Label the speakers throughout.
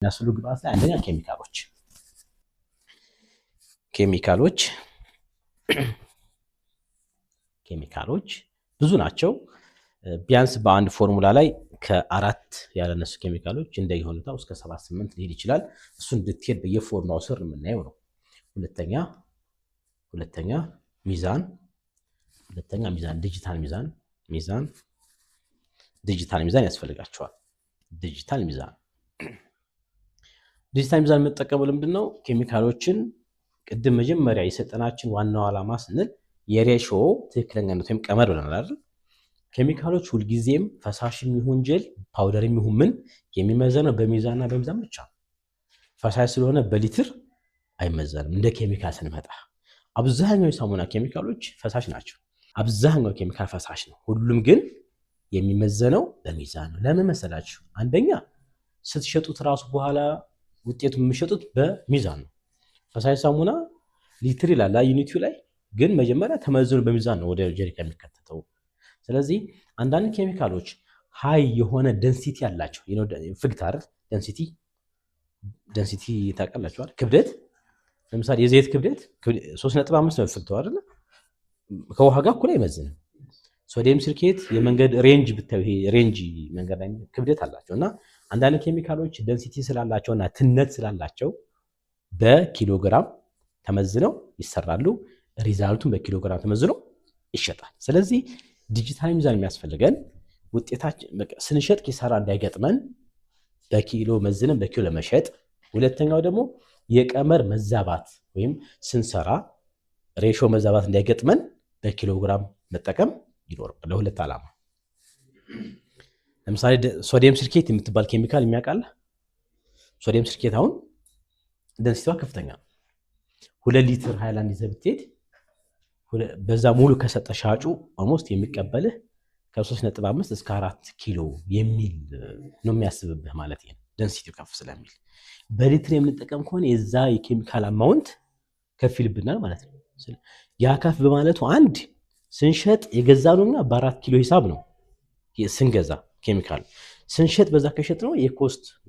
Speaker 1: የሚያስፈልጉ ግብአት ላይ አንደኛ ኬሚካሎች ብዙ ናቸው። ቢያንስ በአንድ ፎርሙላ ላይ ከ4 ያለነሱ ኬሚካሎች እንደየሁኔታው እስከ 7-8 ሊሄድ ይችላል። እሱን ዲቴል በየፎርሙላው ስር የምናየው ነው። ሁለተኛ ሚዛን፣ ዲጂታል ሚዛን ያስፈልጋቸዋል። ዲጂታል ሚዛን የምንጠቀመው ለምንድነው? ኬሚካሎችን ቅድም መጀመሪያ የሰጠናችን ዋናው ዓላማ ስንል የሬሾ ትክክለኛነት ወይም ቀመር ብለናል አይደል? ኬሚካሎች ሁልጊዜም ፈሳሽም ይሁን ጀል ፓውደርም ይሁን ምን የሚመዘነው በሚዛንና በሚዛን ብቻ። ፈሳሽ ስለሆነ በሊትር አይመዘንም። እንደ ኬሚካል ስንመጣ አብዛኛው የሳሙና ኬሚካሎች ፈሳሽ ናቸው። አብዛኛው ኬሚካል ፈሳሽ ነው። ሁሉም ግን የሚመዘነው በሚዛን ነው። ለምን መሰላችሁ? አንደኛ ስትሸጡት ራሱ በኋላ ውጤቱን የምትሸጡት በሚዛን ነው። ፈሳሽ ሳሙና ሊትር ይላል ዩኒቲው ላይ፣ ግን መጀመሪያ ተመዝኖ በሚዛን ነው ወደ ጀሪካ የሚከተተው። ስለዚህ አንዳንድ ኬሚካሎች ሃይ የሆነ ደንሲቲ ያላቸው ፍግት አይደል? ደንሲቲ ታውቃላችኋል? ክብደት ለምሳሌ የዘይት ክብደት 3.5 ነው ፍግተው አይደል? ከውሃ ጋር እኩል አይመዝንም። ሶዲየም ሲልኬት የመንገድ ሬንጅ ብታዩ ይሄ ሬንጅ መንገድ ላይ ክብደት አላቸውና አንዳንድ ኬሚካሎች ደንሲቲ ስላላቸውና ትነት ስላላቸው በኪሎግራም ተመዝነው ይሰራሉ። ሪዛልቱን በኪሎግራም ተመዝኖ ይሸጣል። ስለዚህ ዲጂታል ሚዛን የሚያስፈልገን ውጤታችን ስንሸጥ ኪሳራ እንዳይገጥመን በኪሎ መዝነን በኪሎ ለመሸጥ። ሁለተኛው ደግሞ የቀመር መዛባት ወይም ስንሰራ ሬሾ መዛባት እንዳይገጥመን በኪሎግራም መጠቀም ይኖርብናል። ለሁለት ዓላማ። ለምሳሌ ሶዲየም ሲልኬት የምትባል ኬሚካል የሚያውቃል? ሶዲየም ሲልኬት አሁን ደንሲቲዋ ከፍተኛ ነው። 2 ሊትር ሃይላንድ ይዘህ ብትሄድ በዛ ሙሉ ከሰጠ ሻጩ ኦልሞስት የሚቀበልህ ከ3.5 እስከ 4 ኪሎ የሚል ነው የሚያስብብህ ማለት ነው። ደንሲቲው ከፍ ስለሚል በሊትር የምንጠቀም ከሆነ የዛ የኬሚካል አማውንት ከፍ ይልብናል ማለት ነው። ያ ከፍ በማለቱ አንድ ስንሸጥ የገዛነውና በ4 ኪሎ ሂሳብ ነው ስንገዛ ኬሚካል ስንሸጥ በዛ ከሸጥ ነው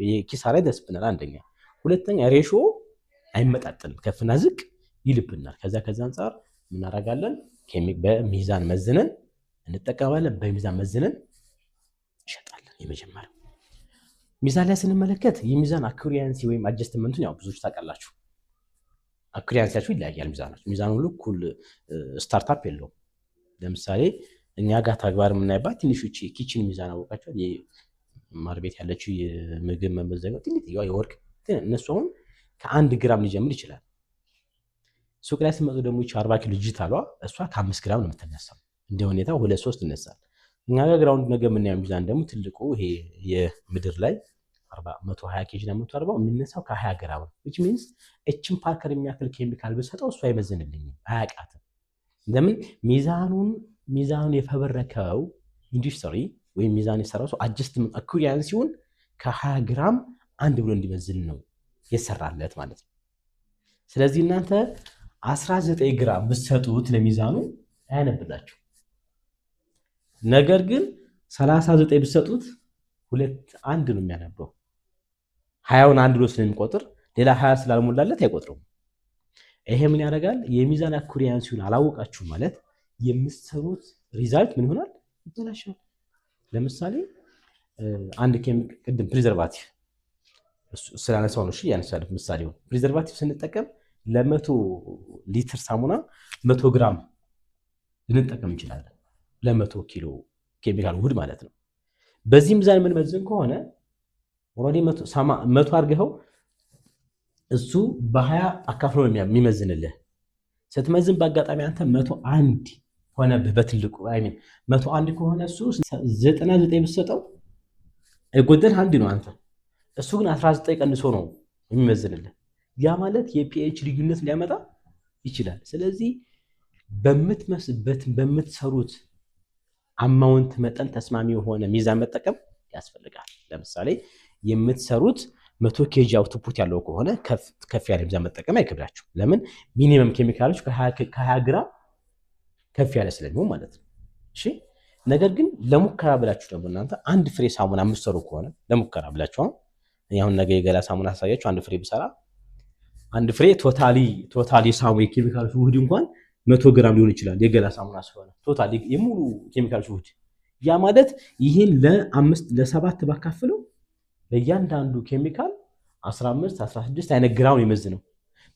Speaker 1: የኪሳራ ይደርስብናል አንደኛ። ሁለተኛ ሬሾ አይመጣጠንም፣ ከፍና ዝቅ ይልብናል። ከዛ አንፃር ምን እናደርጋለን? በሚዛን መዝነን እንጠቀማለን። በሚዛን መዝነን እንሸጣለን። የመጀመሪያው ሚዛን ላይ ስንመለከት የሚዛን አኩሪያንሲ ወይም አጀስትመንቱን ያው ብዙዎች ታውቃላችሁ። አኩሪያንሲያቸው ይለያያል። ሚዛኑ ሁሉ እኩል ስታርታፕ የለውም። ለምሳሌ እኛ ጋር ተግባር የምናይባት ትንሹ ኪችን ሚዛን አወቃቸው ማር ቤት ያለችው የምግብ መመዘኛው ትንሽዬዋ የወርቅ እነሱ አሁን ከ1 ግራም ሊጀምር ይችላል። ሱቅ ላይ ሲመጡ ደግሞ 40 ኪሎ ዲጂታሏ እሷ ከ5 ግራም ነው የምትነሳው። እንደ ሁኔታው 2-3 ይነሳል። እኛ ጋር ግራውንድ ነገር የምናየው ሚዛን ደግሞ ትልቁ ይሄ የምድር ላይ 120 ኬጂ እና 140 የሚነሳው ከ20 ግራም ነው። which means እችን ፓርከር የሚያክል ኬሚካል ብሰጠው እሱ አይመዝንልኝም፣ አያውቃትም። ለምን? ሚዛኑን የፈበረከው ኢንዱስትሪ ወይም ሚዛን የሰራው ሰው አጀስትመንት አኩሪያንሲውን ከ20 ግራም አንድ ብሎ እንዲመዝን ነው የሰራለት ማለት ነው። ስለዚህ እናንተ 19 ግራም ብትሰጡት ለሚዛኑ አያነብላችሁ። ነገር ግን 39 ብትሰጡት 2-1 ነው የሚያነበው። 20ውን አንድ ብሎ ስለሚቆጥር ሌላ 20 ስላልሞላለት አይቆጥረውም። ይሄ ምን ያደርጋል? የሚዛን አኩሪያንሲውን አላወቃችሁ ማለት የምትሰሩት ሪዛልት ምን ይሆናል? ይበላሻል። ለምሳሌ አንድ ቅድም ፕሪዘርቫቲቭ ስላነሳው ነው ያነሳል። ምሳሌው ፕሪዘርቫቲቭ ስንጠቀም ለ100 ሊትር ሳሙና 100 ግራም ልንጠቀም እንችላለን። ለ100 ኪሎ ኬሚካል ውህድ ማለት ነው። በዚህ ሚዛን የምንመዝን ከሆነ ኦልሬዲ 100 አድርገው እሱ በ20 አካፍሎ ነው የሚመዝንልህ። ስትመዝን በአጋጣሚ አንተ 101 ሆነብህ በትልቁ 101 ከሆነ እሱ 99 ብትሰጠው አይጎደል 1 ነው አንተ። እሱ ግን 19 ቀንሶ ነው የሚመዝንልህ። ያ ማለት የፒኤች ልዩነት ሊያመጣ ይችላል። ስለዚህ በምትሰሩት አማውንት መጠን ተስማሚ የሆነ ሚዛን መጠቀም ያስፈልጋል። ለምሳሌ የምትሰሩት 100 ኬጂ አውትፑት ያለው ከሆነ ከፍ ያለ ሚዛን መጠቀም አይከብዳችሁ። ለምን? ሚኒመም ኬሚካሎች ከ20 ግራም ከፍ ያለ ስለሚሆን ማለት ነው። እሺ። ነገር ግን ለሙከራ ብላችሁ ደግሞ እናንተ አንድ ፍሬ ሳሙና የምትሰሩ ከሆነ ለሙከራ ብላችሁ አሁን ነገ የገላ ሳሙና አሳያችሁ አንድ ፍሬ ብሰራ አንድ ፍሬ ቶታሊ ሳሙና የኬሚካሎች ውህድ እንኳን 100 ግራም ሊሆን ይችላል የገላ ሳሙና ስለሆነ ቶታሊ የሙሉ ኬሚካሎች ውህድ ያ ማለት ይሄን ለ7 ባካፍለው ለእያንዳንዱ ኬሚካል 15 16 አይነት ግራም ይመዝነው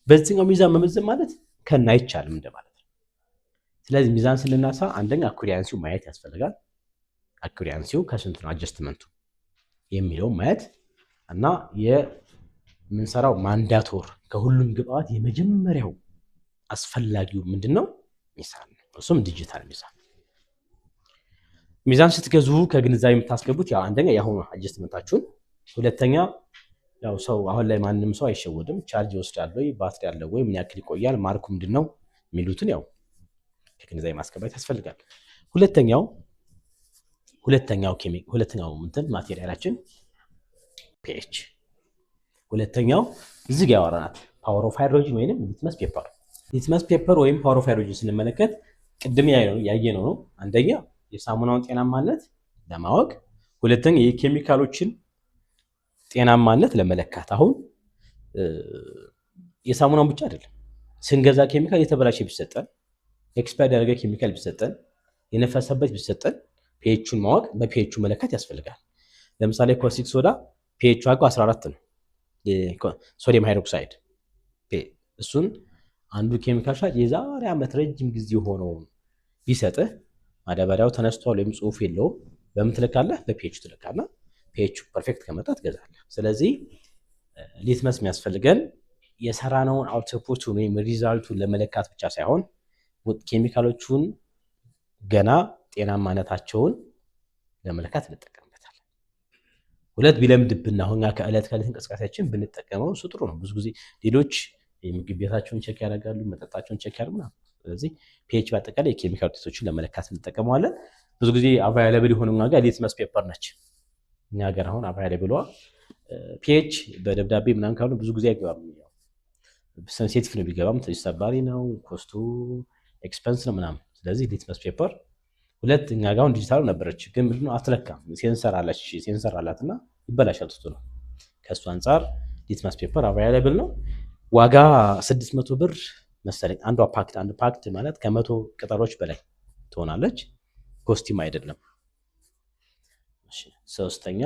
Speaker 1: በዚህኛው ሚዛን መመዘን ማለት ከና አይቻልም እንደማለት ነው። ስለዚህ ሚዛን ስንናሳ አንደኛ አኩሪያንሲው ማየት ያስፈልጋል። አኩሪያንሲው ከስንት ነው አጀስትመንቱ የሚለው ማየት እና የምንሰራው ማንዳቶር ከሁሉም ግብአት የመጀመሪያው አስፈላጊው ምንድነው ሚዛን ነው። እሱም ዲጂታል ሚዛን ስትገዙ ከግንዛቤ የምታስገቡት ያው አንደኛ ያሁኑ አጀስትመንታችሁን፣ ሁለተኛ ያው ሰው አሁን ላይ ማንንም ሰው አይሸወድም። ቻርጅ ይወስዳል ወይ ባትሪ አለው ወይ ምን ያክል ይቆያል ማርኩ ምንድነው የሚሉትን ያው ከግንዛቤ ማስገባት ያስፈልጋል። ሁለተኛው ማቴሪያላችን ፒኤች። ሁለተኛው እዚህ ጋር ያወራናት ፓወር ኦፍ ሃይድሮጅን ወይንም ሊትመስ ፔፐር ወይም ፓወር ኦፍ ሃይድሮጅን ስንመለከት ቅድም ያየነው ነው። አንደኛ የሳሙናውን ጤናማነት ለማወቅ፣ ሁለተኛ የኬሚካሎችን ጤናማነት ለመለካት። አሁን የሳሙናውን ብቻ አይደለም ስንገዛ ኬሚካል የተበላሸ ቢሰጠን፣ ኤክስፓየርድ ያደረገ ኬሚካል ቢሰጠን፣ የነፈሰበት ቢሰጠን ፒኤቹን ማወቅ በፒኤቹ መለካት ያስፈልጋል። ለምሳሌ ኮስቲክ ሶዳ ፒኤቹ አቆ 14 ነው። ሶዲየም ሃይድሮክሳይድ እሱን አንዱ ኬሚካል ሻጭ የዛሬ ዓመት ረጅም ጊዜ ሆነው ቢሰጥህ ማዳበሪያው ተነስቷል ወይም ጽሁፍ የለውም በምን ትለካለህ? በፒኤቹ ትለካለህ። ፒኤቹ ፐርፌክት ከመጣ ትገዛለህ። ስለዚህ ሊትመስ የሚያስፈልገን የሰራነውን አውትፑቱን ወይም ሪዛልቱን ለመለካት ብቻ ሳይሆን ኬሚካሎቹን ገና ጤናማነታቸውን ለመለካት እንጠቀምበታለን። ሁለት ቢለምድብና አሁን ከዕለት እንቅስቃሴያችን ብንጠቀመው እሱ ጥሩ ነው። ብዙ ጊዜ ሌሎች የምግብ ቤታቸውን ቼክ ያደርጋሉ፣ መጠጣቸውን ቼክ ያደርጋሉ። ስለዚህ ፒኤች በአጠቃላይ የኬሚካል ውጤቶችን ለመለካት እንጠቀመዋለን። ብዙ ጊዜ አቫይላብል የሆነው ጋር ሊትመስ ፔፐር ነች። እኛ ሀገር አሁን አቫይላብሏ ፒኤች በደብዳቤ ምናምን ካሉ ብዙ ጊዜ አይገባም። ሴንሲቲቭ ነው ቢገባም ተሰባሪ ነው፣ ኮስቱ ኤክስፐንስ ነው ምናምን። ስለዚህ ሊትመስ ፔፐር ሁለት እኛ ጋር አሁን ዲጂታል ነበረች፣ ግን ምንድነው አትለካም። ሴንሰር አላትና ይበላሻል ትቶ ነው። ከሱ አንፃር ሊትመስ ፔፐር አቫይላብል ነው። ዋጋ 600 ብር መሰለኝ አንድ ፓክት ማለት ከ100 ቅጠሎች በላይ ትሆናለች። ኮስቲም አይደለም። ሶስተኛ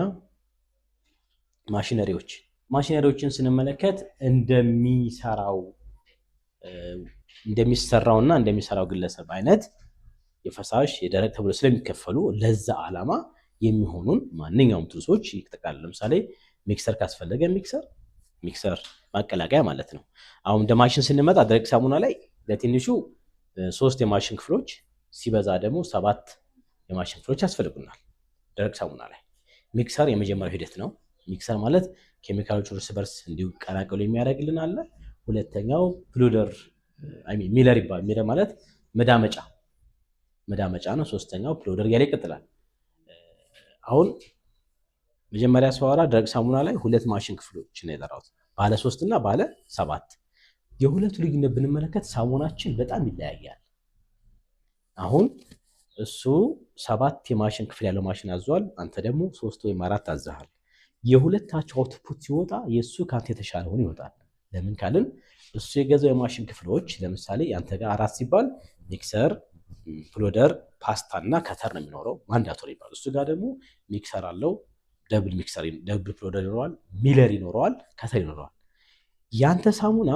Speaker 1: ማሽነሪዎችን ስንመለከት እንደሚሰራውና እንደሚሰራው ግለሰብ አይነት የፈሳሽ የደረቅ ተብሎ ስለሚከፈሉ ለዛ ዓላማ የሚሆኑን ማንኛውም ቱልሶች ይጠቃልላል። ለምሳሌ ሚክሰር ካስፈለገ ሚክሰር ማቀላቀያ ማለት ነው። አሁን እንደ ማሽን ስንመጣ ደረቅ ሳሙና ላይ ለትንሹ 3 የማሽን ክፍሎች ሲበዛ ደግሞ 7 የማሽን ክፍሎች ያስፈልጉናል። ደረቅ ሳሙና ላይ ሚክሰር የመጀመሪያው ሂደት ነው። ሚክሰር ማለት ኬሚካሎች እርስ በርስ እንዲቀላቀሉ የሚያደርግልን አለ። ሁለተኛው ፍሉደር ሚለር ይባላል። ሚለር ማለት መዳመጫ ነው። ሶስተኛው ፍሉደር እያለ ይቀጥላል። አሁን መጀመሪያ ሰዋራ ደረቅ ሳሙና ላይ 2 ማሽን ክፍሎች ነው የጠራሁት፣ ባለ 3 እና ባለ 7። የሁለቱ ልዩነት ብንመለከት ሳሙናችን በጣም ይለያያል። አሁን እሱ 7 የማሽን ክፍል ያለው ማሽን አዟል፣ አንተ ደግሞ 3 ወይም 4 አዛሃል። የሁለታቸው አውትፑት ሲወጣ የሱ ካንተ የተሻለ ሆኖ ይወጣል። ለምን ካልን እሱ የገዛው የማሽን ክፍሎች ለምሳሌ አንተ ጋር 4 ሲባል ሚክሰር፣ ፍሎደር፣ ፓስታ እና ከተር ነው የሚኖረው ማንዳቶሪ ይባላል። እሱ ጋር ደግሞ ሚክሰር አለው፣ ደብል ፍሎደር ይኖረዋል፣ ሚለር ይኖረዋል፣ ከተር ይኖረዋል። ያንተ ሳሙና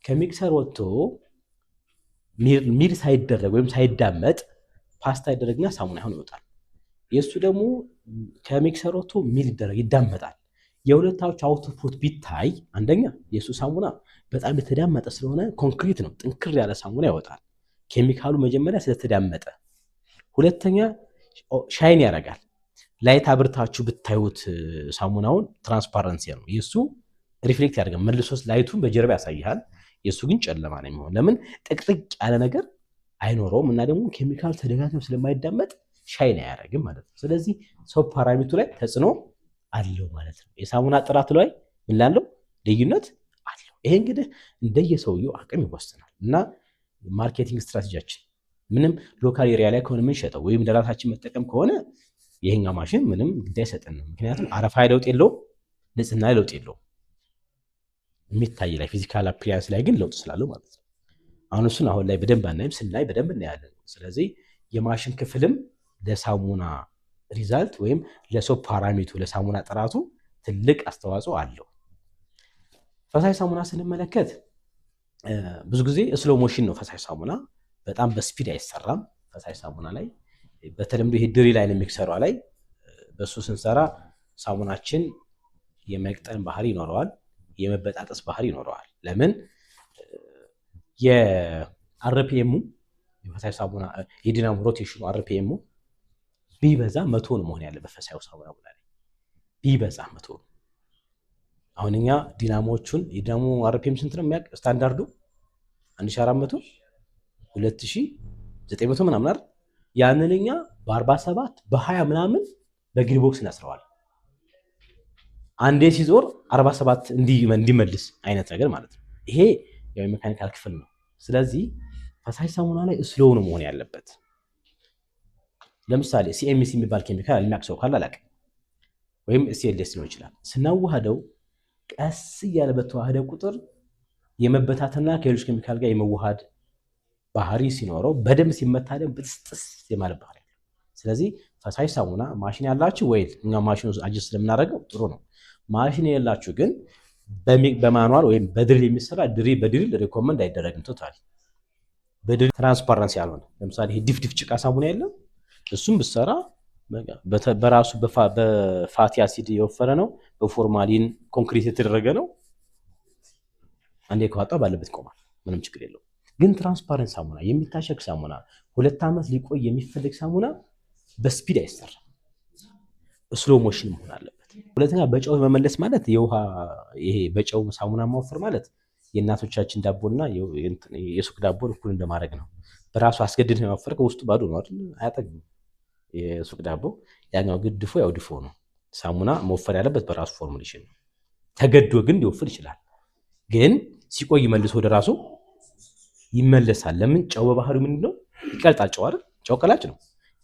Speaker 1: ከሚክሰር ወጥቶ ሚል ሳይደረግ ወይም ሳይዳመጥ ፓስታ ይደረግና ሳሙና ይሆን ይወጣል። የሱ ደግሞ ከሚክሰር ወጥቶ ሚል ይዳመጣል። የሁለታቸው አውትፑት ቢታይ አንደኛ የሱ ሳሙና በጣም የተዳመጠ ስለሆነ ኮንክሪት ነው፣ ጥንክር ያለ ሳሙና ይወጣል። ኬሚካሉ መጀመሪያ ስለተዳመጠ፣ ሁለተኛ ሻይን ያደርጋል። ላይት አብርታችሁ ብታዩት ሳሙናውን ትራንስፓረንሲ ነው። የሱ ሪፍሌክት ያደርጋል መልሶ ላይቱን በጀርባ ያሳያል። የሱ ግን ጨለማ ነው የሚሆን። ለምን ጥቅጥቅ ያለ ነገር አይኖረውም እና ደግሞ ኬሚካል ተደጋግሞ ስለማይዳመጥ ሻይን አያደርግም ማለት ነው። ስለዚህ ሰው ፓራሜትሩ ላይ ተጽዕኖ አለው ማለት ነው። የሳሙና ጥራት ላይ ምን ላለው ልዩነት አለው። ይሄ እንግዲህ እንደየሰውየው አቅም ይወስናል እና ማርኬቲንግ ስትራቴጂያችን ምንም ሎካል ኤሪያ ላይ ከሆነ የምንሸጠው ወይም ለራሳችን መጠቀም ከሆነ ይሄኛው ማሽን ምንም ግድ አይሰጠንም። ምክንያቱም አረፋ ለውጥ የለውም፣ ንጽህና ላይ ለውጥ የለውም። የሚታይ ላይ ፊዚካል አፒሪያንስ ላይ ግን ለውጥ ስላለው ማለት ነው። አሁን እሱን አሁን ላይ በደንብ አናይም፣ ስናይ በደንብ እናያለን። ስለዚህ የማሽን ክፍልም ለሳሙና ሪዛልት ወይም ለሶፕ ፓራሜቱ ለሳሙና ጥራቱ ትልቅ አስተዋጽኦ አለው። ፈሳሽ ሳሙና ስንመለከት ብዙ ጊዜ ስሎ ሞሽን ነው ፈሳሽ ሳሙና፣ በጣም በስፒድ አይሰራም። ፈሳሽ ሳሙና ላይ በተለምዶ ይሄ ድሪ ላይ የሚሰራ ላይ በሱ ስንሰራ ሳሙናችን የመቅጠን ባህሪ ይኖረዋል፣ የመበጣጠስ ባህሪ ይኖረዋል። ለምን? የአርፒኤሙ የፈሳሽ ሳሙና የዲናሞ ሮቴሽኑ አርፒኤሙ ቢበዛ 100 ነው መሆን ያለበት ፈሳሽ ሳሙና ላይ ቢበዛ 100 ነው። አሁን እኛ ዲናሞቹን የዲናሞ አርፒኤም ስንት ነው የሚያውቅ ስታንዳርዱ 1400 2900 ምናምን አይደል? ያንን እኛ በ47 በ20 ምናምን በግሪ ቦክስ እናስረዋል። አንዴ ሲዞር 47 እንዲመልስ አይነት ነገር ማለት ነው። ይሄ ያው የሜካኒካል ክፍል ነው። ስለዚህ ፈሳሽ ሳሙና ላይ ስሎው ነው መሆን ያለበት። ለምሳሌ ሲኤምሲ የሚባል ኬሚካል የሚያውቅ ሰው ካለ አላውቅም፣ ወይም ሲኤልኤስ ሊሆን ይችላል። ስናዋህደው ቀስ እያለ በተዋህደ ቁጥር የመበታተና ከሌሎች ኬሚካል ጋር የመዋሃድ ባህሪ ሲኖረው በደንብ ሲመታ ደግሞ ብጥስጥስ የማለት ባህሪ ያለው። ስለዚህ ፈሳሽ ሳሙና ማሽን ያላችሁ ወይ እኛ ማሽኑ አጅስ ስለምናደርገው ጥሩ ነው። ማሽን የሌላችሁ ግን በማኑዋል ወይም በድሪል የሚሰራ በድሪል ሪኮመንድ አይደረግም። ቶታሊ በድሪል ትራንስፓረንስ ያልሆነ ለምሳሌ ይሄ ዲፍዲፍ ጭቃ ሳሙና የለም፣ እሱም ብትሰራ በራሱ በፋቲ አሲድ የወፈረ ነው፣ በፎርማሊን ኮንክሪት የተደረገ ነው። አንዴ ከዋጣ ባለበት ይቆማል፣ ምንም ችግር የለው። ግን ትራንስፓረንት ሳሙና የሚታሸግ ሳሙና 2 ዓመት ሊቆይ የሚፈልግ ሳሙና በስፒድ አይሰራም፣ ስሎ ሞሽን መሆን አለበት። ሁለተኛ በጨው መመለስ ማለት የውሃ ይሄ በጨው ሳሙና ማወፈር ማለት የእናቶቻችን ዳቦና የሱቅ ዳቦን እኩል እንደማድረግ ነው። በራሱ አስገድድ ነው ያወፈርከው፣ ውስጡ ባዶ ነው አይደል? አያጠግም የሱቅ ዳቦ። ያኛው ግን ድፎ ያው ድፎ ነው። ሳሙና መወፈር ያለበት በራሱ ፎርሙሌሽን ነው። ተገዶ ግን ሊወፍር ይችላል። ግን ሲቆይ መልሶ ወደ ራሱ ይመለሳል። ለምን? ጨው በባህሪው ምንድነው? ይቀልጣል። ጨው አይደል? ጨው ቀላጭ ነው።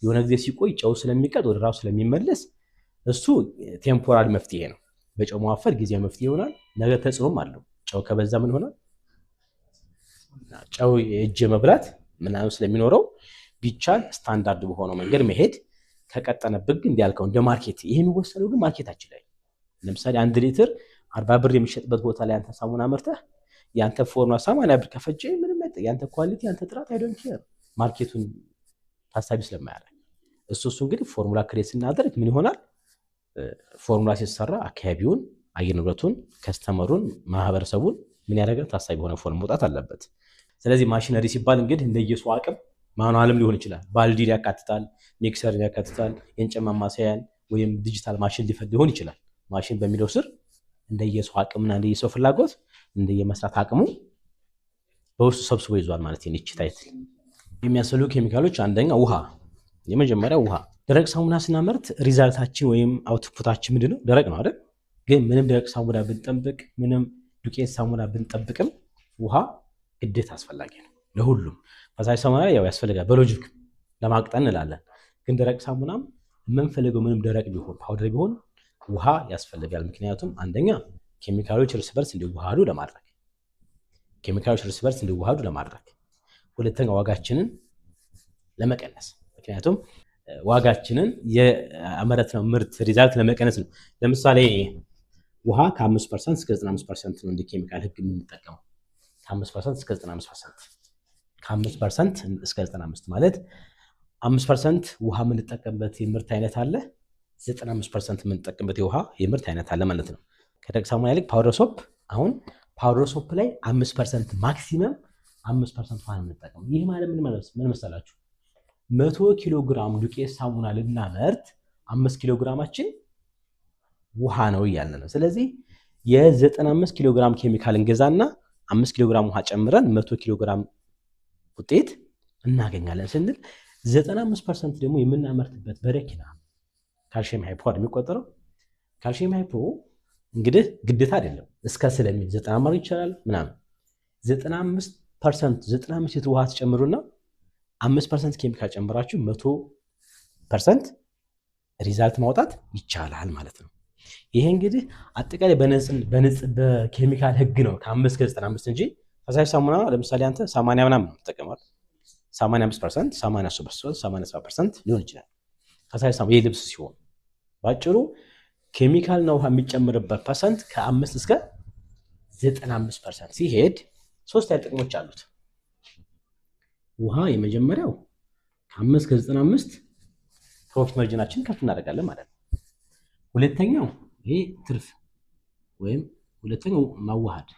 Speaker 1: የሆነ ጊዜ ሲቆይ ጨው ስለሚቀልጥ ወደ ራሱ ስለሚመለስ እሱ ቴምፖራሪ መፍትሄ ነው። በጨው መዋፈር ጊዜያዊ መፍትሄ ይሆናል። ነገር ተጽዕኖም አለው። ጨው ከበዛ ምን ይሆናል? ጨው የእጅ መብላት ምናምን ስለሚኖረው ቢቻል ስታንዳርድ በሆነው መንገድ መሄድ፣ ከቀጠነብህ ግን እንዲያልከው እንደ ማርኬት ይሄ የሚወሰነው ግን ማርኬታችን ላይ ለምሳሌ 1 ሊትር 40 ብር የሚሸጥበት ቦታ ላይ አንተ ሳሙና መርተህ ያንተ ፎርሙላ 80 ብር ከፈጀ ምንም አይጠ ያንተ ኳሊቲ ያንተ ጥራት አይዶንት ኬር ማርኬቱን ታሳቢ ስለማያደርግ እሱ እንግዲህ ፎርሙላ ክሬት ስናደርግ ምን ይሆናል? ፎርሙላ ሲሰራ አካባቢውን፣ አየር ንብረቱን፣ ከስተመሩን፣ ማህበረሰቡን ምን ያደርጋል? ታሳቢ ሆነ ፎርሙላ መውጣት አለበት። ስለዚህ ማሽነሪ ሲባል እንግዲህ እንደየሱ አቅም ማኑዋልም ሊሆን ይችላል፣ ባልዲ ያካትታል፣ ሚክሰር ያካትታል፣ የእንጨት ማማሰያን ወይም ዲጂታል ማሽን ሊሆን ይችላል። ማሽን በሚለው ስር እንደየሱ አቅምና እንደየሰው ፍላጎት እንደየመስራት አቅሙ በውስጡ ሰብስቦ ይዟል ማለት ነው። እቺ ታይትል የሚያስፈልጉ ኬሚካሎች አንደኛ ውሃ፣ የመጀመሪያው ውሃ። ደረቅ ሳሙና ስናመርት ሪዛልታችን ወይም አውትፑታችን ምንድነው? ደረቅ ነው አይደል? ግን ምንም ደረቅ ሳሙና ብንጠብቅ ምንም ዱቄት ሳሙና ብንጠብቅም ውሃ ግዴታ አስፈላጊ ነው ለሁሉም። ፈሳሽ ሳሙና ያው ያስፈልጋል በሎጂክ ለማቅጠን እንላለን። ግን ደረቅ ሳሙናም የምንፈልገው ምንም ደረቅ ቢሆን ፓውደር ቢሆን ውሃ ያስፈልጋል። ምክንያቱም አንደኛ ኬሚካሎች እርስ በርስ እንዲዋሃዱ ለማድረግ፣ ሁለተኛ ዋጋችንን ለመቀነስ። ምክንያቱም ዋጋችንን የአመረትነው ምርት ሪዛልት ለመቀነስ ነው። ለምሳሌ ውሃ ከ5% እስከ 95% ነው እንደ ኬሚካል ህግ የምንጠቀመው። ከ5% እስከ 95%፣ ከ5% እስከ 95 ማለት 5% ውሃ የምንጠቀምበት የምርት አይነት አለ፣ 95% የምንጠቀምበት የውሃ የምርት አይነት አለ ማለት ነው። ከደረቅ ሳሙና ይልቅ ፓውደር ሶፕ፣ አሁን ፓውደር ሶፕ ላይ 5% ማክሲመም 5% ውሃ ነው የምንጠቀመው። ይህ ማለት ምን መሰላችሁ? 100 ኪሎ ግራም ዱቄት ሳሙና ልናመርት 5 ኪሎ ግራማችን ውሃ ነው እያልን ነው። ስለዚህ የ95 ኪሎ ግራም ኬሚካል እንገዛና 5 ኪሎ ግራም ውሃ ጨምረን 100 ኪሎ ግራም ውጤት እናገኛለን ስንል 95% ደግሞ የምናመርትበት በረኪና ካልሽየም ሃይፖ የሚቆጠረው ካልሽየም ሃይፖ እንግዲህ ግዴታ አይደለም እስከ ስለሚል 90 ማድረግ ይቻላል ምናምን 95% ውሃ ተጨምሩና 5% ኬሚካል ጨምራችሁ 100% ሪዛልት ማውጣት ይቻላል ማለት ነው። ይሄ እንግዲህ አጠቃላይ በኬሚካል ህግ ነው ከ5 እስከ 95 እንጂ ፈሳሽ ሳሙና ለምሳሌ አንተ 80 ምናምን ነው ተጠቀማል 85%፣ 83%፣ 87% ሊሆን ይችላል። ፈሳሽ ሳሙና የልብስ ሲሆን ባጭሩ ኬሚካል ነው ውሃ የሚጨምርበት ፐርሰንት ከ5 እስከ 95% ሲሄድ ሶስት አይነት ጥቅሞች አሉት። ውሃ የመጀመሪያው ከ5 እስከ 95 ፕሮፊት ማርጂናችን ከፍ እናደርጋለን ማለት ነው። ሁለተኛው ይሄ ትርፍ ወይም ሁለተኛው ማዋሃድ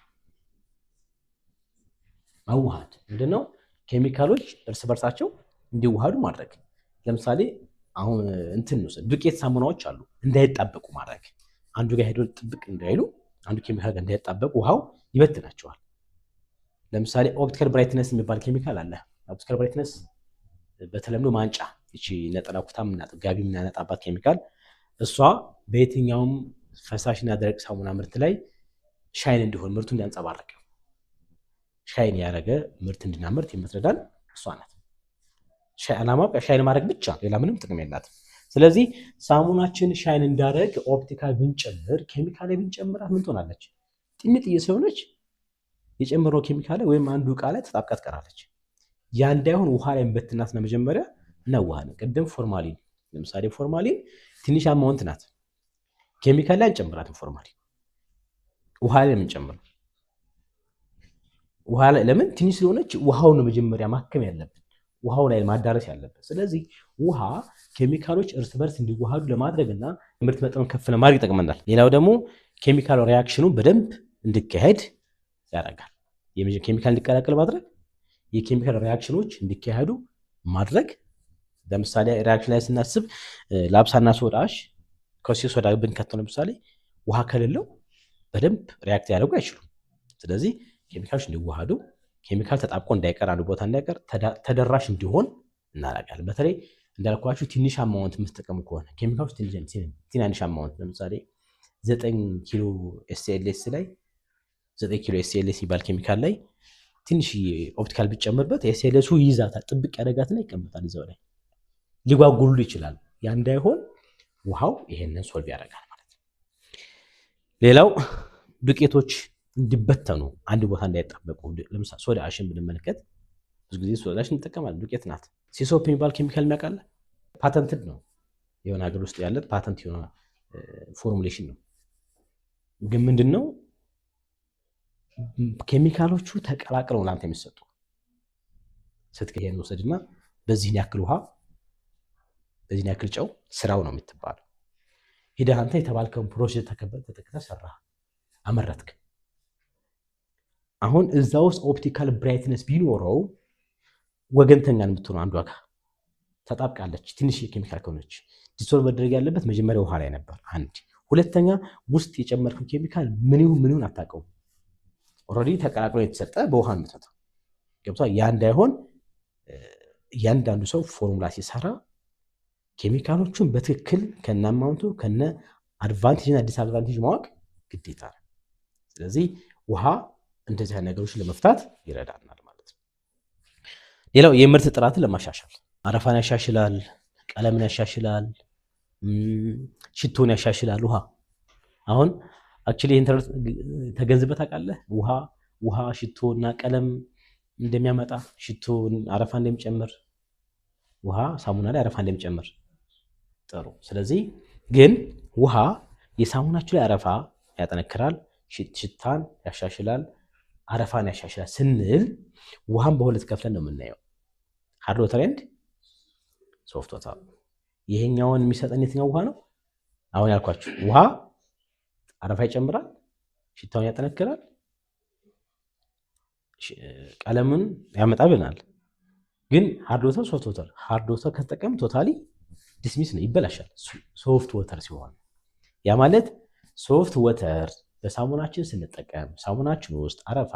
Speaker 1: ምንድነው? ኬሚካሎች እርስ በርሳቸው እንዲዋሃዱ ማድረግ። ለምሳሌ አሁን እንትን ነው ዱቄት ሳሙናዎች አሉ እንዳይጣበቁ ማድረግ። አንዱ ጋር ሄዶ ጥብቅ እንዳይሉ አንዱ ኬሚካል ጋር እንዳይጣበቁ ውሃው ይበትናቸዋል። ለምሳሌ ኦፕቲካል ብራይትነስ የሚባል ኬሚካል አለ። ኦፕቲካል ብራይትነስ በተለምዶ ማንጫ እቺ ነጠላ ኩታም እና ጋቢ የምናነጣባት ኬሚካል እሷ በየትኛውም ፈሳሽና ደረቅ ሳሙና ምርት ላይ ሻይን እንዲሆን ምርቱ እንዲያንጸባርቅ ሻይን ያደረገ ምርት እንድናመርት የምትረዳን እሷ ናት። ዓላማው ሻይን ማድረግ ብቻ ሌላ ምንም ጥቅም የላትም። ስለዚህ ሳሙናችን ሻይን እንዳደረግ ኦፕቲካል ብንጨምር ኬሚካል ብንጨምራት ምን ትሆናለች? ጥንጥዬ ስለሆነች የጨመረው ኬሚካል ወይም አንዱ ዕቃ ላይ ተጣብቃ ትቀራለች። ያ እንዳይሆን ውሃ ላይ በትናትና መጀመሪያ እናዋሃለን። ቅድም ፎርማሊን ለምሳሌ ፎርማሊን ትንሽ አማውንት ናት። ኬሚካል ላይ አንጨምራትም። ፎርማሊን ውሃ ላይ የምንጨምረው ውሃ ላይ ለምን? ትንሽ ስለሆነች ውሃውን መጀመሪያ ማከም ያለብን ውሃው ላይ ማዳረስ ያለብን። ስለዚህ ውሃ ኬሚካሎች እርስ በርስ እንዲዋሃዱ ለማድረግና ምርት መጠኑን ከፍ ለማድረግ ይጠቅመናል። ሌላው ደግሞ ኬሚካል ሪያክሽኑ በደንብ እንዲካሄድ ያደርጋል። ኬሚካል እንዲቀላቀል ማድረግ፣ የኬሚካል ሪያክሽኖች እንዲካሄዱ ማድረግ። ለምሳሌ ሪያክሽን ላይ ስናስብ ላብሳና ሶዳሽ ከሲዮ ሶዳ ብንከተው ለምሳሌ ውሃ ከሌለው በደንብ ሪያክት ያደርጉ አይችሉም። ስለዚህ ኬሚካሎች እንዲዋሃዱ ኬሚካል ተጣብቆ እንዳይቀር አንዱ ቦታ እንዳይቀር ተደራሽ እንዲሆን እናደርጋለን። በተለይ እንዳልኳችሁ ትንሽ አማውንት የምትጠቀሙ ከሆነ ኬሚካሎች ትንሽ አማውንት ለምሳሌ 9 ኪሎ ኤስኤልኤስ ላይ 9 ኪሎ ኤስኤልኤስ ይባል ኬሚካል ላይ ትንሽ ኦፕቲካል ቢጨምርበት ኤስኤልኤሱ ይይዛታል፣ ጥብቅ ያደርጋትና ይቀመጣል እዛው ላይ ሊጓጉሉ ይችላል። ያ እንዳይሆን ውሃው ይሄንን ሶልቭ ያደርጋል ማለት ነው። ሌላው ዱቄቶች እንዲበተኑ አንድ ቦታ እንዳይጣበቁ ለምሳሌ ሶዳ አሽን ብንመለከት ብዙ ጊዜ ሶዳ አሽን እንጠቀማለን። ዱቄት ናት። ሲሶፕ የሚባል ኬሚካል የሚያውቃል ፓተንትድ ነው። የሆነ ሀገር ውስጥ ያለ ፓተንት የሆነ ፎርሙሌሽን ነው። ግን ምንድነው ኬሚካሎቹ ተቀላቅለው ላንተ የሚሰጡ ስትቀየን ወሰድና በዚህን ያክል ውሃ በዚህን ያክል ጨው ስራው ነው የምትባለው። ሄደህ አንተ የተባልከውን ፕሮሴስ ተከተህ ሰራህ አመረትክ። አሁን እዛ ውስጥ ኦፕቲካል ብራይትነስ ቢኖረው ወገንተኛ ነው የምትሆነው። አንዷ ጋር ተጣብቃለች። ትንሽ የኬሚካል ከሆነች ዲሶልቭ መደረግ ያለበት መጀመሪያ ውሃ ላይ ነበር። አንድ ሁለተኛ ውስጥ የጨመርከው ኬሚካል ምን ይሁን አታውቀውም። ኦልሬዲ ተቀላቅሎ የተሰጠ በውሃ ነው የምትሰጠው። ገብቷል? ያ እንዳይሆን እያንዳንዱ ሰው ፎርሙላ ሲሰራ ኬሚካሎቹን በትክክል ከነ አማውንቱ ከነ አድቫንቴጅ እና ዲስአድቫንቴጅ ማወቅ ግዴታ ነው። ስለዚህ ውሃ እንደዚህ አይነት ነገሮችን ለመፍታት ይረዳናል ማለት ነው። ሌላው የምርት ጥራትን ለማሻሻል አረፋን ያሻሽላል፣ ቀለምን ያሻሽላል፣ ሽቶን ያሻሽላል። ውሃ አሁን አክቹሊ ኢንተርኔት ተገንዝበህ ታውቃለህ? ውሃ ሽቶና ቀለም እንደሚያመጣ፣ ሽቶ አረፋ እንደሚጨምር፣ ውሃ ሳሙና ላይ አረፋ እንደሚጨምር። ጥሩ። ስለዚህ ግን ውሃ የሳሙናችሁ ላይ አረፋ ያጠነክራል፣ ሽታን ያሻሽላል፣ አረፋን ያሻሽላል ስንል ውሃን በሁለት ከፍለን ነው የምናየው፣ ሃርድ ዋተር ኤንድ ሶፍት ዋተር። ይሄኛውን የሚሰጠን የትኛው ውሃ ነው? አሁን ያልኳችሁ ውሃ አረፋ ይጨምራል፣ ሽታውን ያጠነክራል፣ ቀለምን ያመጣልናል። ግን ሃርድ ዋተር ሶፍት ዋተር፣ ሃርድ ዋተር ከተጠቀም ቶታሊ ዲስሚስ ነው ይበላሻል። ሶፍት ዋተር ሲሆን ያ ማለት ሶፍት ዋተር በሳሙናችን ስንጠቀም ሳሙናችን ውስጥ አረፋ፣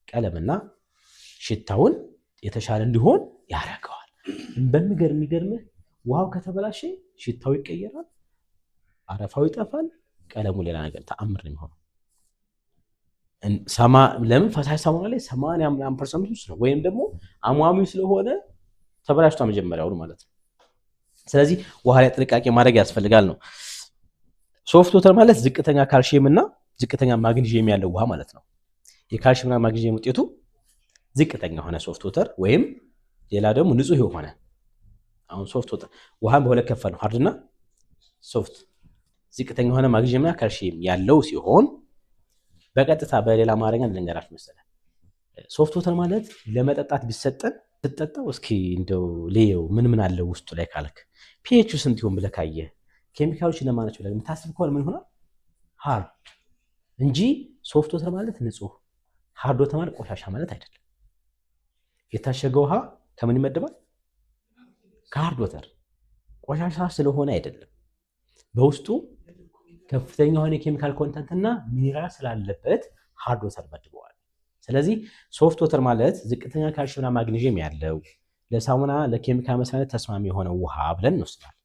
Speaker 1: ቀለምና ሽታውን የተሻለ እንዲሆን ያደርገዋል። በሚገርምህ ውሃው ከተበላሸ ሽታው ይቀየራል፣ አረፋው ይጠፋል፣ ቀለሙ ሌላ ነገር ተአምር ነው የሚሆነው። ለምን? ፈሳሽ ሳሙና ላይ 80% ውስጥ ነው፣ ወይም ደግሞ አሟሚ ስለሆነ ተበላሽቷ መጀመሪያው ማለት ነው። ስለዚህ ውሃ ላይ ጥንቃቄ ማድረግ ያስፈልጋል ነው። ሶፍት ወተር ማለት ዝቅተኛ ካልሽየም እና ዝቅተኛ ማግኒዥየም ያለው ውሃ ማለት ነው። የካልሽየም እና ማግኒዥየም ውጤቱ ዝቅተኛ ሆነ ሶፍት ወተር፣ ወይም ሌላ ደግሞ ንጹህ የሆነ አሁን ሶፍት ወተር ውሃን በሁለት ከፈል ነው፣ ሃርድ እና ሶፍት። ዝቅተኛ የሆነ ማግኒዥየም እና ካልሽየም ያለው ሲሆን በቀጥታ በሌላ አማርኛ ልንገራችሁ መሰለህ፣ ሶፍት ወተር ማለት ለመጠጣት ቢሰጠን ስትጠጣው እስኪ እንደው ለየው ምን አለው ውስጡ ላይ ካልክ ፒኤች ስንት ይሆን ብለህ ካየህ ኬሚካሎች ለማናቸው ብለህ የምታስብ ከሆነ ምን ሆናል? ሃርድ እንጂ ሶፍት ወተር ማለት ንጹህ፣ ሃርድ ወተር ማለት ቆሻሻ ማለት አይደለም። የታሸገ ውሃ ከምን ይመደባል? ከሃርድ ወተር። ቆሻሻ ስለሆነ አይደለም፣ በውስጡ ከፍተኛ የሆነ የኬሚካል ኮንተንት እና ሚኒራል ስላለበት ሃርድ ወተር መድበዋል። ስለዚህ ሶፍት ወተር ማለት ዝቅተኛ ካልሽየምና ማግኒዥየም ያለው ለሳሙና ለኬሚካል መስሪያነት ተስማሚ የሆነ ውሃ ብለን እንወስዳለን።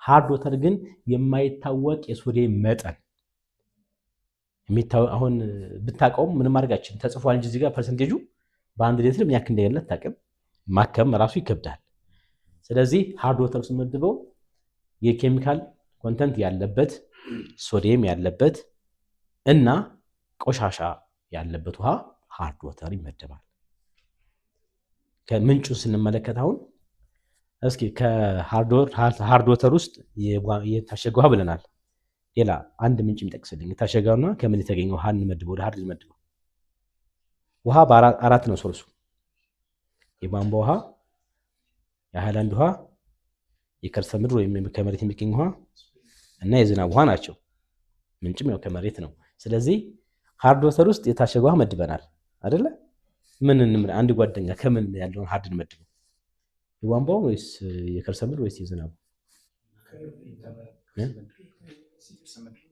Speaker 1: ሃርድ ወተር ግን የማይታወቅ የሶዲየም መጠን አሁን ብታውቀውም ምንም አድርጋችን ተጽፏል እንጂ እዚህ ጋር ፐርሰንቴጁ በአንድ ሊትር ምን ያክል እንደሌለ አታውቅም። ማከም ራሱ ይከብዳል። ስለዚህ ሃርድ ወተር ስንመድበው የኬሚካል ኮንተንት ያለበት ሶዲየም ያለበት እና ቆሻሻ ያለበት ውሃ ሃርድ ወተር ይመደባል። ከምንጩን ስንመለከት አሁን እስኪ ከሃርድ ወተር ውስጥ የታሸገ ውሃ ብለናል። ሌላ አንድ ምንጭ የሚጠቅስልኝ የታሸገውና ከምን የተገኘው ውሃ እንመድበው፣ ሃርድ እንመድበው። ውሃ በአራት ነው ሶርሱ። የቧንቧ ውሃ፣ የሃይላንድ ውሃ፣ የከርሰ ምድር ወይም ከመሬት የሚገኝ ውሃ እና የዝናብ ውሃ ናቸው። ምንጭም ያው ከመሬት ነው። ስለዚህ ሃርድ ወተር ውስጥ የታሸገ ውሃ መድበናል አይደለ? አንድ ጓደኛ ከምን ያለውን ሃርድ እንመድበው? የቧንቧው ወይስ የከርሰ ምድር ወይስ የዝናቡ?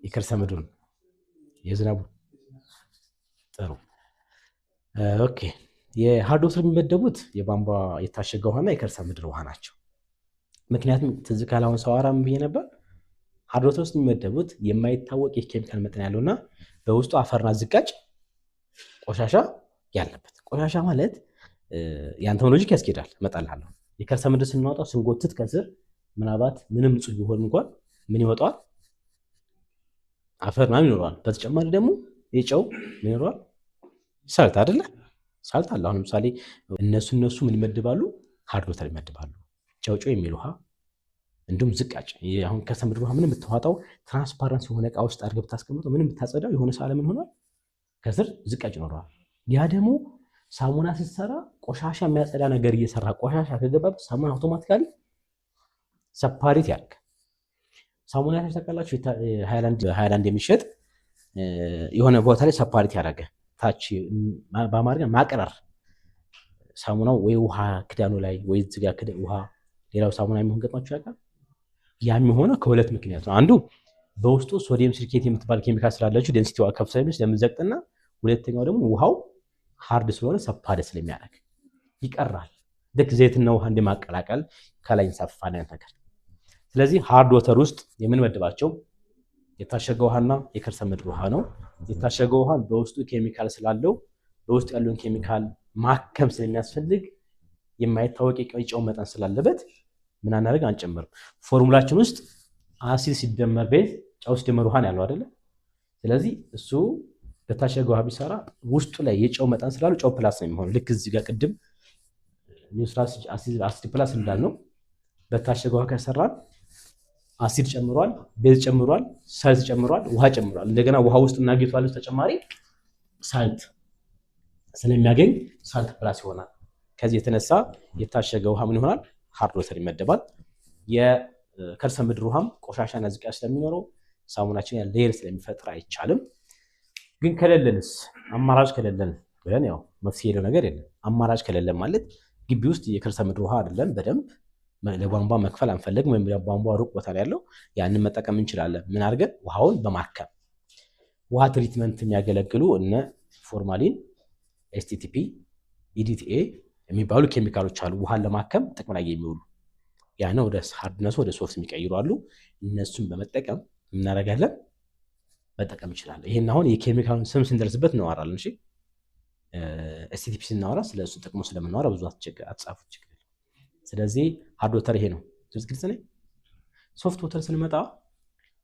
Speaker 1: የከርሰ ምድሩን። የዝናቡ ጥሩ። ኦኬ። የሃርድ ወተር የሚመደቡት የቧንቧ የታሸገ ውሃና የከርሰ ምድር ውሃ ናቸው። ምክንያቱም ትዝ ካለ አሁን ሰዋራም ብዬ ነበር፣ ሃርድ ወተር ውስጥ የሚመደቡት የማይታወቅ የኬሚካል መጠን ያለውና በውስጡ አፈርና ዝቃጭ ቆሻሻ ያለበት። ቆሻሻ ማለት የአንተም ሎጂክ ያስኬዳል፣ እመጣልሃለሁ። የከርሰ ምድር ስናወጣው ስንጎትት ከስር ምናልባት ምንም ንጹህ ቢሆን እንኳን ምን ይወጣዋል? አፈር ምናምን ይኖረዋል። በተጨማሪ ደግሞ የጨው ምን ይኖረዋል? ሳልት አይደለ? ሳልት አለ። አሁን ለምሳሌ እነሱ ምን ይመድባሉ? ሃርድ ወተር ይመድባሉ። ጨው የሚል ውሃ እንዲሁም ዝቃጭ። አሁን ከርሰ ምድር ውሃ ምንም የምትዋጣው ትራንስፓረንስ የሆነ እቃ ውስጥ አድርገህ ብታስቀምጠው ምንም ብታጸዳው የሆነ ሰዓት ምን ሆኗል? ከስር ዝቃጭ ይኖረዋል። ያ ደግሞ ሳሙና ስትሰራ ቆሻሻ የሚያጸዳ ነገር እየሰራ ቆሻሻ ከገባበት ሳሙና አውቶማቲካሊ ሰፓሬት ያደርግ። ሳሙና ታውቃላችሁ፣ ሃይላንድ የሚሸጥ የሆነ ቦታ ላይ ሰፓሬት ያደረገ ታች በአማርኛ ማቀረር ሳሙናው ወይ ውሃ ክዳኑ ላይ ወይ እዚህ ጋር ውሃ ሌላው ሳሙና የሚሆን ገጥሟችሁ ያውቃል? ያ የሚሆነው ከሁለት ምክንያት ነው። አንዱ በውስጡ ሶዲየም ሲልኬት የምትባል ኬሚካል ስላለችው ዴንሲቲዋ ከፍ ስለሚል ስለምዘቅጥና፣ ሁለተኛው ደግሞ ውሃው ሃርድ ስለሆነ ሰፓሬት ስለሚያደርግ ይቀራል። ልክ ዘይትና ውሃ እንደማቀላቀል ከላይ እንሰፋን ነገር። ስለዚህ ሃርድ ወተር ውስጥ የምንመድባቸው የታሸገ ውሃና የከርሰ ምድር ውሃ ነው። የታሸገ ውሃ በውስጡ ኬሚካል ስላለው በውስጡ ያለውን ኬሚካል ማከም ስለሚያስፈልግ የማይታወቅ የጨው መጠን ስላለበት ምን አናደርግ አንጨምርም። ፎርሙላችን ውስጥ አሲድ ሲደመር ቤዝ ጨው ሲደመር ውሃ ያለው አይደለ? ስለዚህ እሱ በታሸገ ውሃ ቢሰራ ውስጡ ላይ የጨው መጠን ስላለው ጨው ፕላስ ነው የሚሆነው። ልክ እዚህ ጋር ቅድም ኒውትራል አሲድ ፕላስ እንዳልነው በታሸገ ውሃ ከሰራን አሲድ ጨምሯል፣ ቤዝ ጨምሯል፣ ሳልት ጨምሯል፣ ውሃ ጨምሯል። እንደገና ውሃ ውስጥ እናገኘዋለን ተጨማሪ ሳልት ስለሚያገኝ ሳልት ፕላስ ይሆናል። ከዚህ የተነሳ የታሸገ ውሃ ምን ይሆናል? ሃርድ ወተር ይመደባል። የከርሰ ምድር ውሃም ቆሻሻና ዝቃጭ ስለሚኖረው ሳሙናችን ያለ ሌየር ስለሚፈጥር አይቻልም። ግን ከሌለንስ አማራጭ ከሌለን ብለን ያው መፍትሄ የለው ነገር የለም። አማራጭ ከሌለን ማለት ግቢ ውስጥ የከርሰ ምድር ውሃ አይደለም በደንብ ለቧንቧ መክፈል አንፈልግም፣ ወይም ለቧንቧ ሩቅ ቦታ ላይ ያለው ያንን መጠቀም እንችላለን። ምን አድርገን? ውሃውን በማከም ውሃ ትሪትመንት የሚያገለግሉ እነ ፎርማሊን፣ ኤስቲቲፒ፣ ኢዲቲኤ የሚባሉ ኬሚካሎች አሉ። ውሃን ለማከም ጥቅም ላይ የሚውሉ ያን ወደ ሃርድነሱ ወደ ሶፍት የሚቀይሩ አሉ። እነሱን በመጠቀም እናደርጋለን መጠቀም እንችላለን። ይሄን አሁን የኬሚካሉን ስም ስንደርስበት እናወራለን። እሺ ኤስቲቲፒ ስናወራ ስለሱ ጥቅሙ ስለምናወራ ብዙ አትጻፉት ችግር። ስለዚህ ሃርድ ወተር ይሄ ነው። ግልጽ ነው። ሶፍት ወተር ስንመጣ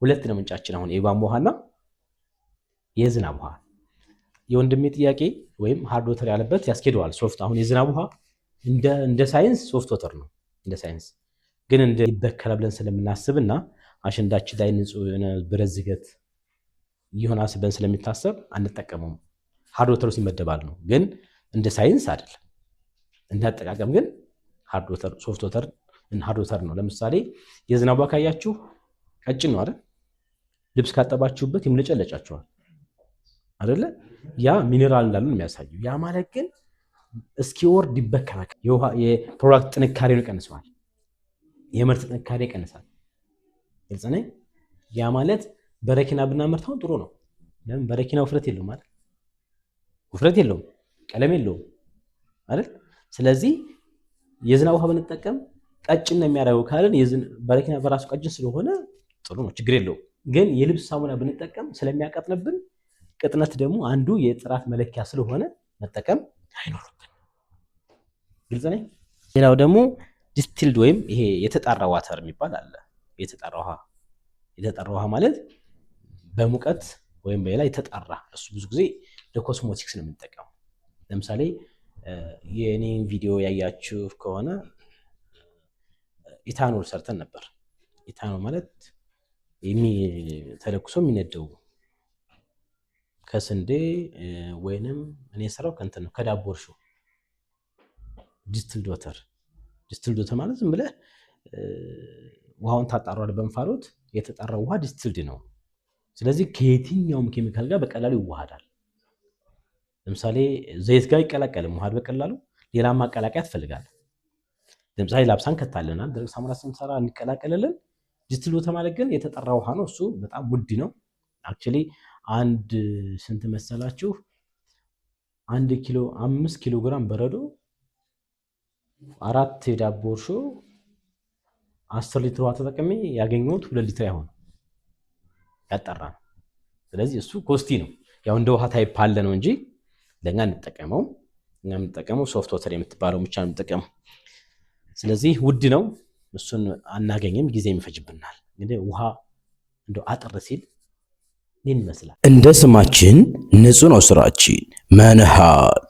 Speaker 1: ሁለት ነው ምንጫችን አሁን የቧንቧ ውሃና የዝናብ ውሃ። የወንድሜ ጥያቄ ወይም ሃርድ ወተር ያለበት ያስኬደዋል። ሶፍት አሁን የዝናብ ውሃ እንደ ሳይንስ ሶፍት ወተር ነው እንደ ሳይንስ፣ ግን እንደ ይበከላል ብለን ስለምናስብና አሸንዳችን ላይ ንጹህ የሆነ ብረት ዝገት ይሆናል ብለን ስለሚታሰብ አንጠቀመውም። ሃርድ ወተሩ ሲመደባል ነው፣ ግን እንደ ሳይንስ አይደለም። እንዳጠቃቀም ግን ሃርድ ወተር ሶፍት ወተር ሃርድ ወተር ነው። ለምሳሌ የዝናብ ውሃ ካያችሁ ቀጭን ነው አይደል? ልብስ ካጠባችሁበት ይምለጨለጫችኋል አይደለ? ያ ሚኔራል እንዳለው የሚያሳየው። ያ ማለት ግን እስኪወርድ ይበከላል። የፕሮዳክት ጥንካሬውን ይቀንሰዋል፣ የምርት ጥንካሬ ይቀንሳል። ግልጽ ነኝ? ያ ማለት በረኪና ብናመርተው ጥሩ ነው። ለምን? በረኪና ውፍረት የለውም አይደል? ውፍረት የለውም፣ ቀለም የለውም አይደል? ስለዚህ የዝናብ ውሃ ብንጠቀም ቀጭን ነው የሚያደርገው ካልን በረኪና በራሱ ቀጭን ስለሆነ ጥሩ ነው፣ ችግር የለውም። ግን የልብስ ሳሙና ብንጠቀም ስለሚያቀጥንብን፣ ቅጥነት ደግሞ አንዱ የጥራት መለኪያ ስለሆነ መጠቀም አይኖርብን። ግልጽ ነኝ? ሌላው ደግሞ ዲስቲልድ ወይም ይሄ የተጣራ ዋተር የሚባል አለ። የተጣራ ውሃ ማለት በሙቀት ወይም በሌላ የተጣራ፣ እሱ ብዙ ጊዜ ለኮስሞቲክስ ነው የምንጠቀመው። ለምሳሌ የኔን ቪዲዮ ያያችሁ ከሆነ ኢታኖል ሰርተን ነበር። ኢታኖል ማለት ተለኩሶ የሚነደው ከስንዴ ወይንም እኔ ሰራው ከእንትን ነው ከዳቦ እርሾ። ዲስቲልድ ወተር ማለት ዝም ብለህ ውሃውን ታጣራዋለህ በእንፋሎት። የተጣራው ውሃ ዲስቲልድ ነው። ስለዚህ ከየትኛውም ኬሚካል ጋር በቀላሉ ይዋሃዳል። ለምሳሌ ዘይት ጋር ይቀላቀልም ውሃ በቀላሉ፣ ሌላ ማቀላቀያ ትፈልጋለህ። ለምሳሌ ላብሳን ከታለናል፣ ደረቅ ሳሙና ስንሰራ እንቀላቀልልን። ዲስቲልድ ወተር ማለት ግን የተጣራ ውሃ ነው። እሱ በጣም ውድ ነው። አክቹሊ አንድ ስንት መሰላችሁ? 5 ኪሎ ግራም በረዶ 4 የዳቦ እርሾ 10 ሊትር ውሃ ተጠቅሜ ያገኘሁት 2 ሊትር አይሆንም፣ ያጠራ ነው። ስለዚህ እሱ ኮስቲ ነው። ያው እንደ ውሃ ታይፕ አለ ነው እንጂ ለኛ እንጠቀመው። እኛ የምንጠቀመው ሶፍት ወተር የምትባለው ብቻ ነው የምንጠቀመው። ስለዚህ ውድ ነው፣ እሱን አናገኝም፣ ጊዜ ይፈጅብናል። እንግዲህ ውሃ እንደው አጥር ሲል ምን ይመስላል?
Speaker 2: እንደ ስማችን ንጹህ ነው ስራችን መንሃት